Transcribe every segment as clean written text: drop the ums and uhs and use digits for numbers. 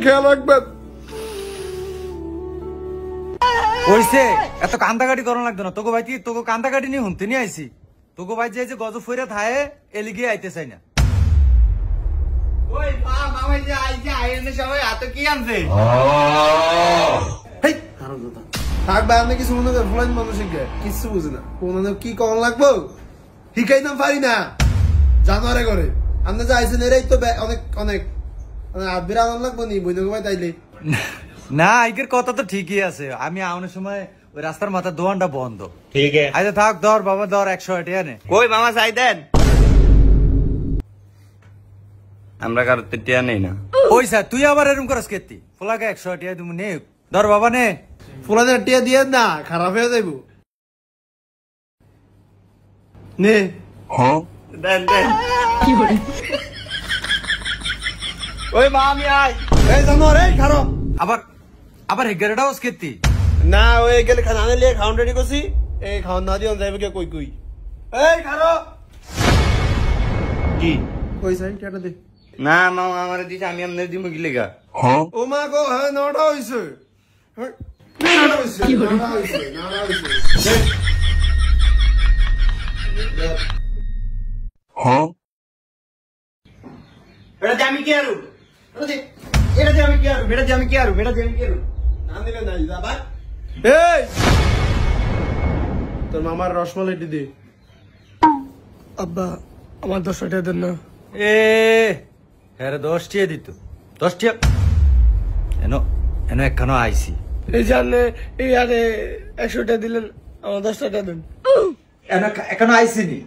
খেয়াল রাখবেন। ওইছে এত কান্দাকাটি করন লাগতো না। তোকে ভাই তোকে কান্দাকাটি নিয়ে হুনতে নিয়ে আইসি। তোকে ভাই যে গজব ফইরা থায়ে এলিগে আইতে চাই না। ওই মা মামা যে আইছে আইনে সবাই এত কি আনছে? হেই হারাম দাদা থাক ভাই, আপনি কিছু মনে করেন ফুলাইন মানুষকে কিছু বুঝে না। কোন কি কখন লাগবো শিখাইতাম পারি না জানোয়ারে করে। আপনি যে আইসেন এরাই তো অনেক অনেক আবির আনন্দ লাগবো নি বইনকে ভাই তাইলে না। আইকের কথা তো ঠিকই আছে। আমি আউনের সময় ওই রাস্তার মাথার দোকানটা বন্ধ। ঠিক আছে আচ্ছা থাক, ধর বাবা ধর 100 টাকা নে। কই মামা চাই দেন, আমরা কারো টিয়া নেই না। ওই স্যার তুই আবার এরকম করস কেতি? ফোলাকে 100 টাকা তুমি নে, ধর বাবা নে। ফুলাদের টিয়া দিয়ে না খারাপ হয়ে যাইব। নে দেন দেন। ওই মা আমি আই। এই জানোয়ার এই খারো। আবার আবার হেগারটাও কেতি না ওই গেলে খানা আনলে খাওয়ান রেডি করছি। এই খাওয়ান না দিও যাইবে কে কই কই। এই খারো কি কই সাই টাটা দে। না মামা আমার দিছে, আমি আমনে দিমু কি লেগা? ও মা গো হ্যাঁ নটা হইছে। নটা হইছে নটা হইছে নটা হইছে। এটা যে আমি কি আরু, এটা যে আমি কি আরু, এটা যে আমি কি আরু, এটা যে আমি কি আরু। না দিলে নাই যা ভাই। এই তোর মামার রসমালাইটি দে। আব্বা আমার 10 টাকা দেন না। এ হ্যাঁ 10 টাকা দিত। 10 টাকা এনো এনো একখানো আইসি। এই জানে এই আরে 100 টাকা দিলেন, আমার 10 টাকা দেন। এনো এখানো আইসি নি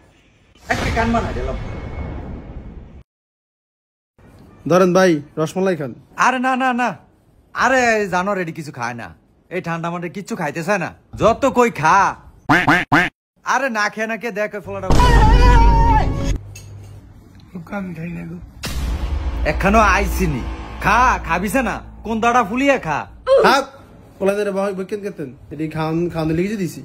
একটা কান বানা দিলাম। ধরেন ভাই রসমালাই খান। আরে না না না, আরে জানো রেডি কিছু খায় না। এই ঠান্ডা মাঠে কিচ্ছু খাইতে চায় না। যত কই খা, আরে না খেয়ে না কে দেখ ফোলাটা খাই না গো। এখানো আইসিনি খা, খাবিছে না কোন দাড়া ফুলিয়ে খা। থাক পোলাদের ভাই বকেন কেতেন এটি খান খান লিখে দিছি।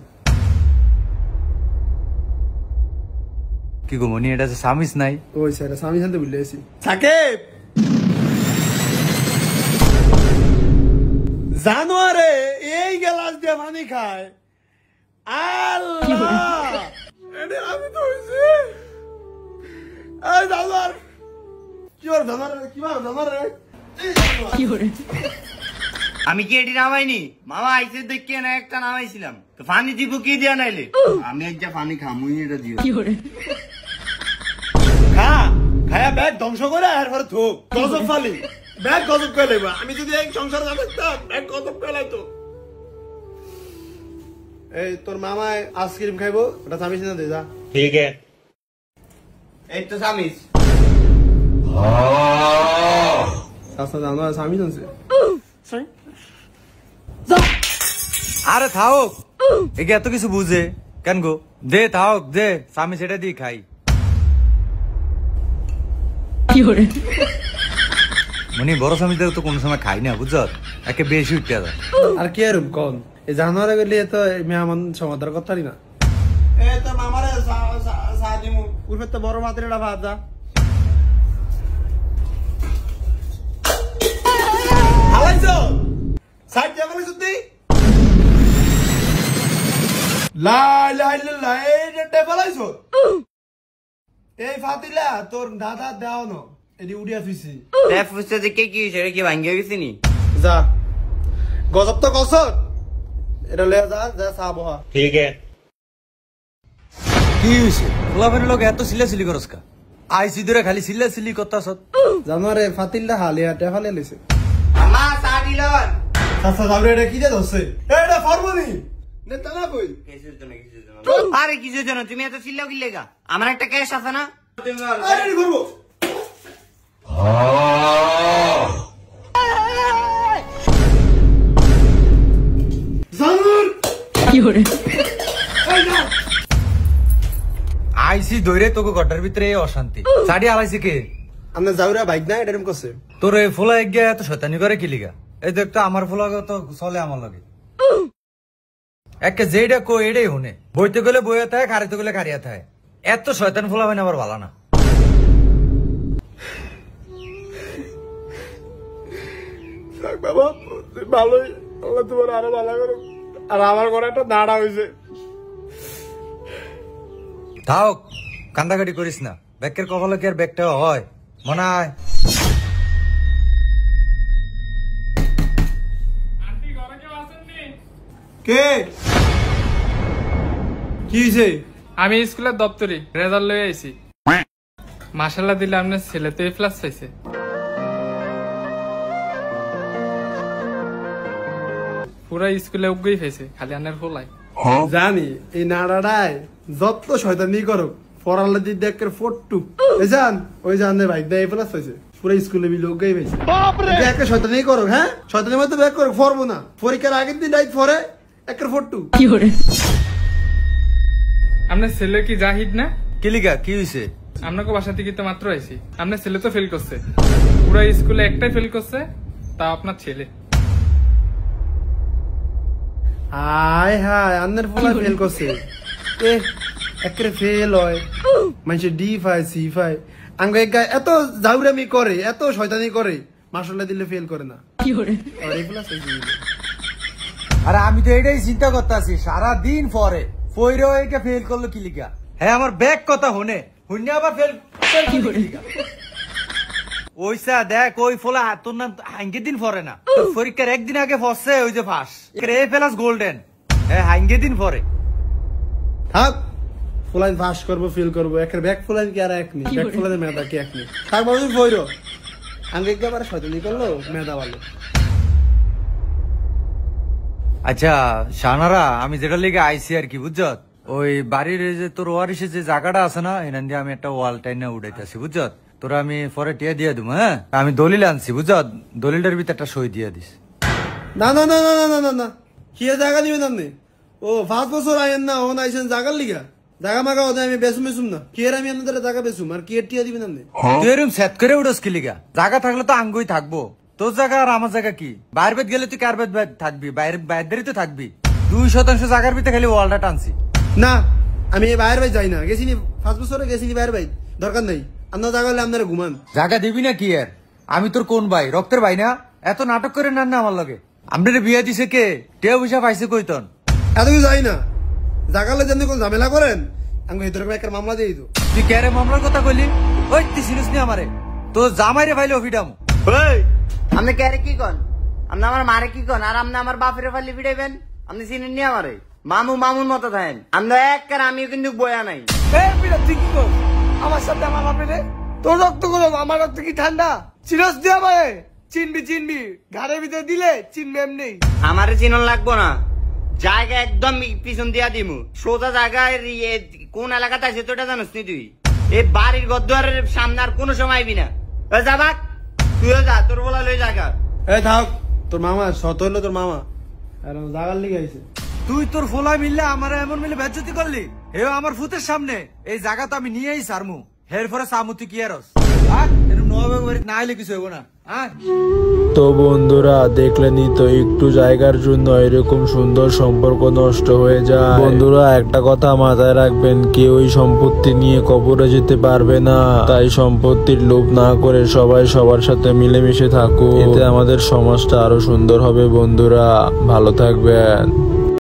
কি গো মনি, এটা সামিস নাই? ওই স্যার স্বামী শান্তি ভুলে আছি। সাকিব জানোয়ারে এই গ্লাস দিয়ে পানি খায়। আল্লাহ এডে আমি তো হইছে। এই জানোয়ার কি আর জানোয়ার কি আর জানোয়ার রে কি করে? আমি কি এটি নামাইনি? মামা আইসে দেখিয়ে না একটা নামাইছিলাম তো পানি দিব কি দিয়া নাইলে? আমি একটা পানি খামুই, এটা দিও খা খায়া ব্যাগ ধ্বংস করে আর পরে থোক গজব ফালি ব্যাগ গজব করে লইবা। আমি যদি এক সংসার না থাকতাম ব্যাগ গজব করে লাইতো। এই তোর মামা আইসক্রিম খাইবো, ওটা চামিস না দে যা। ঠিক আছে এই তো সামিস। আচ্ছা জানো চামিস আছে। আরে থাক একে এত কিছু বুঝে কেন গো? দে থাক দে, সামিস এটা দিয়ে খাই। মনি বড় স্বামীদের তো কোন সময় খাই না বুঝছ, একে বেশি উঠতে যায়। আর কি আর কোন এই জানোয়ারে গেলে তো মেহমান সমাদার করতারি না। এ তো মামারে সাদিমু উরফে তো বড় মাত্রেটা ভাত যা। হালাইছো সাইড যাবে সুদ্ধি লাই লাই লাই এটা টেবলাইছো। এই ফাতিলা তোর দাদা দাও না এডি উড়িয়া ফিসি দেখ ফুসতে দেখে কি সেটা কি ভাঙ্গিয়ে গেছে নি? যা গজব তো গসর এটা লে যা যা সাবহা। ঠিক আছে কি হইছে? গোলাপের লোক এত সিলাসিলি করস কা? আইসি ধরে খালি সিলাসিলি করতাছ। জানোয়ারে ফাতিলটা হালিয়া টেফালে লইছে। মামা চা দিলন। আচ্ছা যাবে এটা কি দছে? এটা ফরমানি নেতা না কই কিসের জন্য কিসের জন্য? আরে কিসের জন্য? তুমি এত চিল্লাও কি লেগা? আমার একটা ক্যাশ আছে না? আরে রেডি করব। জানোয়ার কি করে? এই না আইসি ধরে তোকে গড্ডার ভিতরে অশান্তি সাড়ি আলাইছে কে? আমরা যাওরা বাইক না এরকম করছে। তোর এই ফোলা এগিয়ে এত শয়তানি করে কি লিগা? এই দেখতো আমার ফোলা তো চলে আমার লাগে। একে যেটা কো এটাই হুনে, বইতে গেলে বইয়া থাকে, খারিতে গেলে খারিয়া থাকে। এত শয়তান ফোলা হয় না আবার ভালো না। বাবা ভালোই, আল্লাহ তোমার আরো ভালো করো। আর আমার ঘরে একটা দাঁড়া হয়েছে। তাও কান্দাকাটি করিস না, ব্যাগের কপালে কি আর ব্যাগটা হয় মনে হয়। কে কি হয়েছে? আমি স্কুলের দপ্তরি রেজাল্ট লয়ে আইছি। মাশাআল্লাহ দিলে আপনার ছেলে তো A+ পাইছে। পুরা স্কুলে উগই পাইছে, খালি আনার ফলাই। জানি এই নাড়াটায় যত শয়তানি করো পড়ালে দি দেখের ফট্টু জান ওই জানে ভাই দেয় প্লাস হয়েছে পুরো স্কুলে বি লোক গাই পাইছে। একটা শয়তানি করো, হ্যাঁ শয়তানের মধ্যে ব্যাক করো, ফরবো না পরীক্ষার আগের দিন রাইট ফরে একের ফট্টু। আপনার ছেলে কি জাহিদ না? কিলিকা কি হয়েছে? আপনাকে বাসা থেকে তো মাত্র আইছি। আপনার ছেলে তো ফেল করছে, পুরা স্কুলে একটাই ফেল করছে, তা আপনার ছেলে। হায় হায় আন্নার ফলা ফেল করছে, এ একের ফেল হয় মানুষে ডি ফাই সি ফাই আঙ্গ এক গায়ে এত জাউরামি করে এত শয়তানি করে মাশাআল্লাহ দিলে ফেল করে না। আর এই প্লাস আরে আমি তো এটাই চিন্তা করতেছি সারাদিন পরে ফইরো একে ফেল করলো কিলিকা। হ্যাঁ আমার ব্যাগ কথা হনে হুন্নে আবার ফেল ওইসা দেখ ওই ফলা তোর নাম হাঙ্গে দিন পরে না, পরীক্ষার একদিন আগে ফসছে ওই যে ফাঁস A+ গোল্ডেন। হ্যাঁ হাঙ্গে দিন পরে থাক ফুলাইন ফাঁস করবো ফেল করবো একের ব্যাগ ফুলাইন কি আর এক নেই, ব্যাগ ফুলাইন মেধা কি এক নেই। থাক বাবু ফইরো আঙ্গে একবার শয়তানি করলো মেধা ভালো। আচ্ছা শানারা আমি যেটা লিগে আইসি আর কি বুঝছ, ওই বাড়ির যে তোর ওয়ারিসের যে জায়গাটা আছে না এখান দিয়ে আমি একটা ওয়াল টাইনে উঠাইতেছি বুঝছ, তোরা আমি পরে টিয়া দিয়ে দিব। হ্যাঁ আমি দলিল আনছি বুঝছ, দলিলটার ভিতরে একটা সই দিয়ে দিস। না না না না না না না কি জায়গা দিবেন আপনি? ও 5 বছর আইন না ওন আইছেন জায়গার লিগা জায়গা মাগা ওদের আমি বেসুম বেসুম না কি এর আমি আপনাদের জায়গা বেসুম আর কি টিয়া দিবেন আপনি? তুই এরকম সেট করে উঠোস কি লিগা? জায়গা থাকলে তো আঙ্গুই থাকবো, তোর জায়গা আর আমার জায়গা কি? বাইরে বেদ গেলে তুই কার বেদ থাকবি, বাইরেই তো থাকবি। 2% জায়গার ভিতরে খালি ওয়ালটা টানছি। না আমি বাইরে ভাই যাই না, গেছিনি 5 বছরে গেছিনি বাইরে ভাই, দরকার নাই আপনার জায়গা হলে আপনারা ঘুমান। জায়গা দিবি না কি আর? আমি তোর কোন ভাই, রক্তের ভাই না? এত নাটক করে নেন না আমার লগে। আপনার বিয়ে দিছে কে? টেও পয়সা পাইছে কইতন? এত কিছু যাই না, জায়গালে যেন কোন ঝামেলা করেন আমি ভিতরে একটা মামলা দিয়ে দিত। তুই কে রে মামলার কথা কইলি? ওই তুই চিনিস নি আমারে? তো জামাই রে ভাইলে অফিডাম। আপনি কে কি কন? আপনি আমার মারে কি কন? আর আপনি আমার বাপের ফালি ভিড়াইবেন? আপনি চিনেন নি আমারে? মামু মামুর মতো থাকেন আমরা এক কার, আমিও কিন্তু বয়া নাই। তুই কি কর আমার সাথে আমার বাপেরে? তোর রক্ত গরম আমার রক্ত কি ঠান্ডা? চিরস দিয়ে আমারে চিনবি ঘাড়ের ভিতরে দিলে চিনবি এমনি। আমারে চিনন লাগবো না, জায়গা একদম পিছন দিয়া দিমু সোজা জায়গায়। কোন এলাকাতে আছে তোটা জানোস নি তুই? এই বাড়ির গদ্দারের সামনে আর কোনো সময় আইবি না। যাবাক তুইও যা, তোর বলা লই জায়গা। এই থাক তোর মামা শত হইলো তোর মামা আর জায়গার লিগে আইছে। তুই তোর ফোলা মিললে আমার এমন মিলে বেজ্জতি করলি? হে আমার ফুতের সামনে এই জায়গা তো আমি নিয়েই সারমু। হের পরে সামুতি কি আর না হলে কিছু হইব না। তো বন্ধুরা দেখলেনি তো একটু জায়গার জন্য এরকম সুন্দর সম্পর্ক নষ্ট হয়ে যায়। বন্ধুরা একটা কথা মাথায় রাখবেন, কেউই সম্পত্তি নিয়ে কবরে যেতে পারবে না, তাই সম্পত্তির লোভ না করে সবাই সবার সাথে মিলেমিশে থাকুক, এতে আমাদের সমাজটা আরো সুন্দর হবে। বন্ধুরা ভালো থাকবেন।